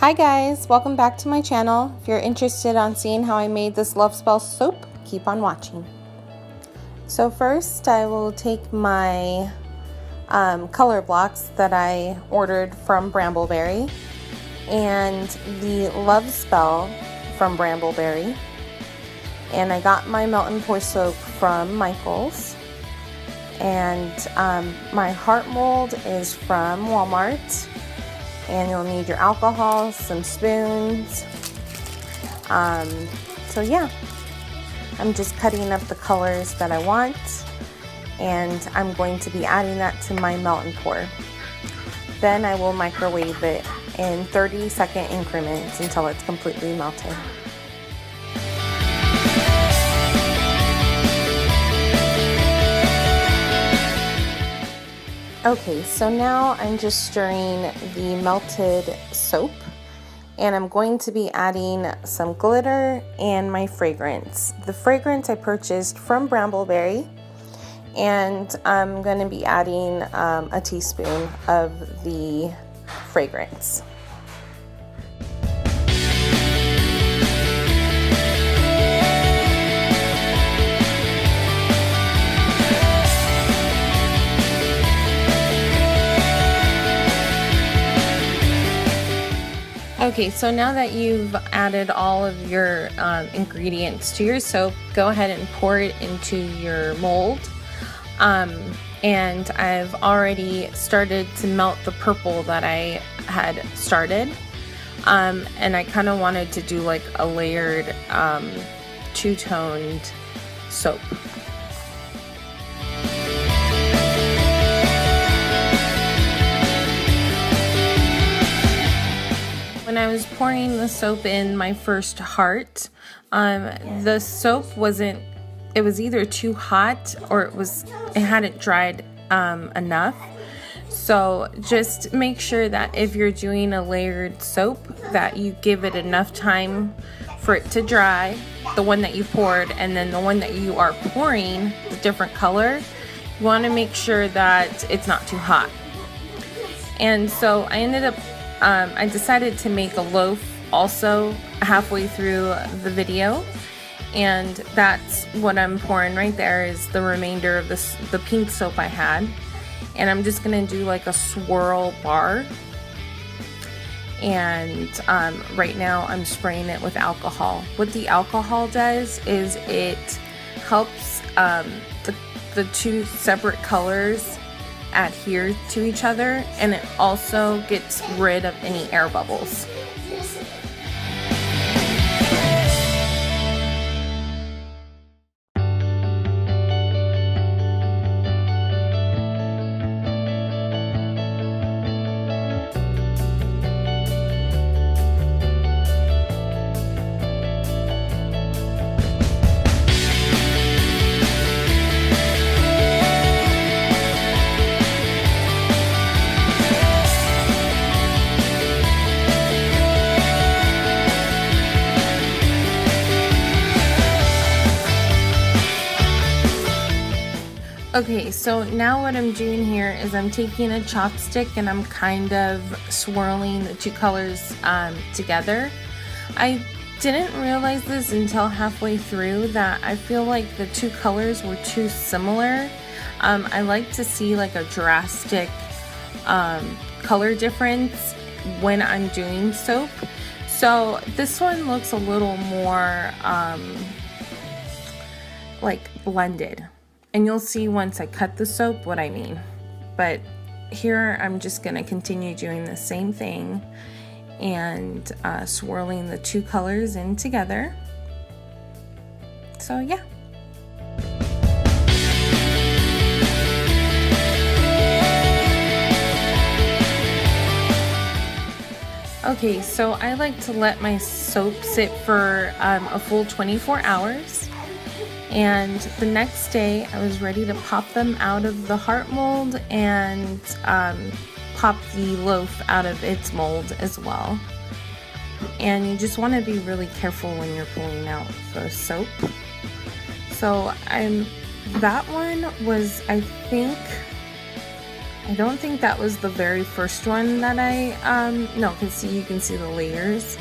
Hi guys, welcome back to my channel. If you're interested on seeing how I made this Love Spell soap, keep on watching. So first I will take my color blocks that I ordered from Brambleberry and the Love Spell from Brambleberry, and I got my melt and pour soap from Michael's, and my heart mold is from Walmart. And you'll need your alcohol, some spoons. So yeah, I'm just cutting up the colors that I want, and I'm going to be adding that to my melt and pour. Then I will microwave it in 30-second increments until it's completely melted. Okay, so now I'm just stirring the melted soap, and I'm going to be adding some glitter and my fragrance. The fragrance I purchased from Brambleberry, and I'm going to be adding a teaspoon of the fragrance. Okay, so now that you've added all of your ingredients to your soap, go ahead and pour it into your mold. And I've already started to melt the purple that I had started. And I kind of wanted to do like a layered two-toned soap. When I was pouring the soap in my first heart, the soap it was either too hot or it hadn't dried enough. So just make sure that if you're doing a layered soap that you give it enough time for it to dry, the one that you poured, and then the one that you are pouring, the different color, you want to make sure that it's not too hot. And so I ended up I decided to make a loaf also halfway through the video, and that's what I'm pouring right there is the remainder of the pink soap I had, and I'm just gonna do like a swirl bar, and right now I'm spraying it with alcohol. What the alcohol does is it helps the two separate colors adhere to each other, and it also gets rid of any air bubbles. Okay, so now what I'm doing here is I'm taking a chopstick and I'm kind of swirling the two colors together. I didn't realize this until halfway through that I feel like the two colors were too similar. I like to see like a drastic color difference when I'm doing soap. So this one looks a little more like blended. And you'll see once I cut the soap what I mean. But here I'm just going to continue doing the same thing and swirling the two colors in together. So yeah. Okay, so I like to let my soap sit for a full 24 hours. And the next day I was ready to pop them out of the heart mold and pop the loaf out of its mold as well. And you just want to be really careful when you're pulling out the soap. So that one was, I think, I don't think that was the very first one that no, because see, you can see the layers.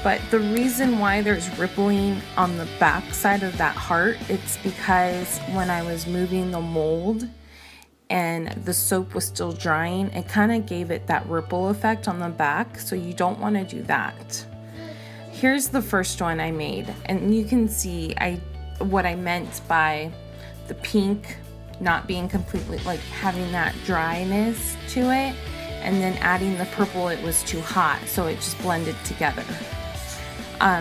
But the reason why there's rippling on the back side of that heart, it's because when I was moving the mold and the soap was still drying, it kind of gave it that ripple effect on the back, so you don't want to do that. Here's the first one I made, and you can see what I meant by the pink not being completely, like having that dryness to it, and then adding the purple, it was too hot, so it just blended together.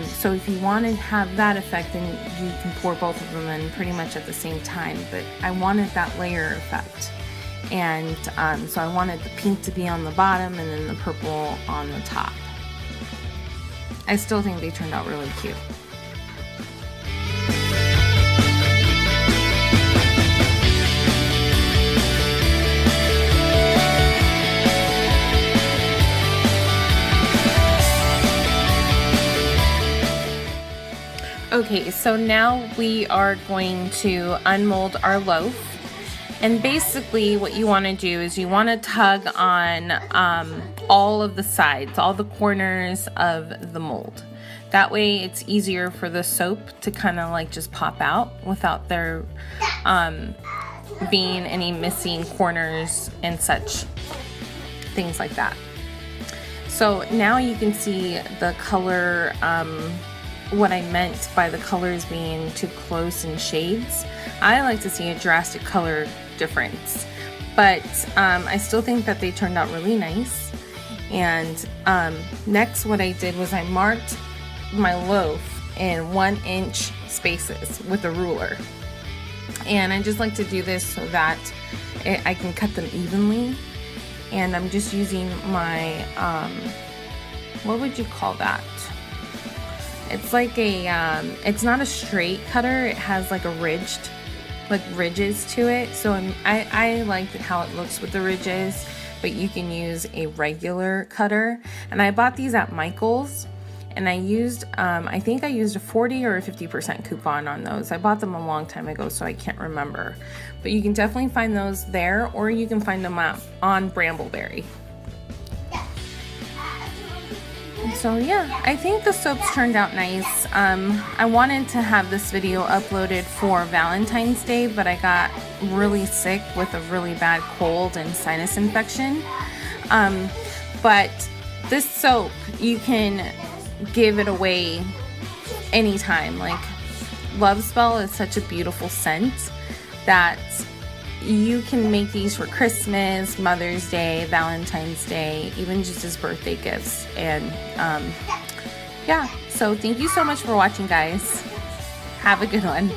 So if you want to have that effect, then you can pour both of them in pretty much at the same time, but I wanted that layer effect. And so I wanted the pink to be on the bottom and then the purple on the top. I still think they turned out really cute. Okay, so now we are going to unmold our loaf. And basically what you want to do is you want to tug on all of the sides, all the corners of the mold. That way it's easier for the soap to kind of like just pop out without there being any missing corners and such, things like that. So now you can see the color, what I meant by the colors being too close in shades. I like to see a drastic color difference, but I still think that they turned out really nice. And next what I did was I marked my loaf in 1-inch spaces with a ruler, and I just like to do this so that I can cut them evenly. And I'm just using my what would you call that? It's like a it's not a straight cutter, it has like a ridges to it. So I like how it looks with the ridges, but you can use a regular cutter. And I bought these at Michael's, and I used I think I used a 40 or a 50% coupon on those. I bought them a long time ago, so I can't remember, but you can definitely find those there, or you can find them on Brambleberry. So yeah, I think the soaps turned out nice. I wanted to have this video uploaded for Valentine's Day, but I got really sick with a really bad cold and sinus infection. But this soap, you can give it away anytime. Like, Love Spell is such a beautiful scent that you can make these for Christmas, Mother's Day, Valentine's Day, even just as birthday gifts. And yeah, so thank you so much for watching, guys. Have a good one.